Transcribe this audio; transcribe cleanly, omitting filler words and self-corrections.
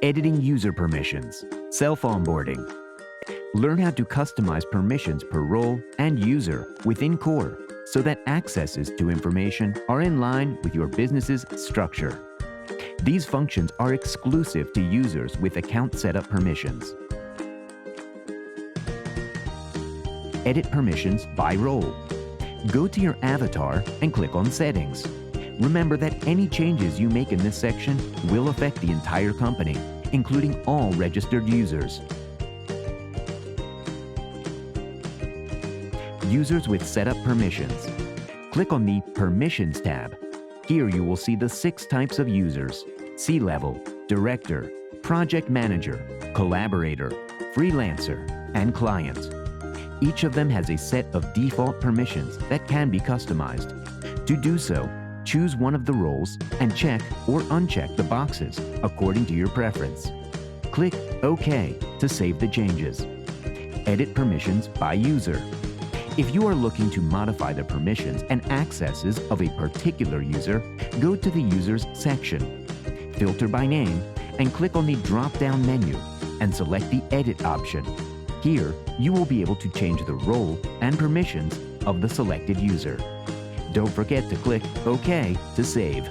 editing user permissions, self-onboarding. Learn how to customize permissions per role and user within COR so that accesses to information are in line with your business's structure. These functions are exclusive to users with account setup permissions. Edit permissions by role. Go to your avatar and click on Settings. Remember that any changes you make in this section will affect the entire company, including all registered users. Users with setup permissions. Click on the Permissions tab. Here you will see the 6 types of users: C-level, Director, Project Manager, Collaborator, Freelancer, and Client. Each of them has a set of default permissions that can be customized. To do so, choose one of the roles and check or uncheck the boxes according to your preference. Click OK to save the changes. Edit permissions by user. If you are looking to modify the permissions and accesses of a particular user, go to the Users section, filter by name, and click on the drop-down menu and select the Edit option. Here, you will be able to change the role and permissions of the selected user. Don't forget to click OK to save.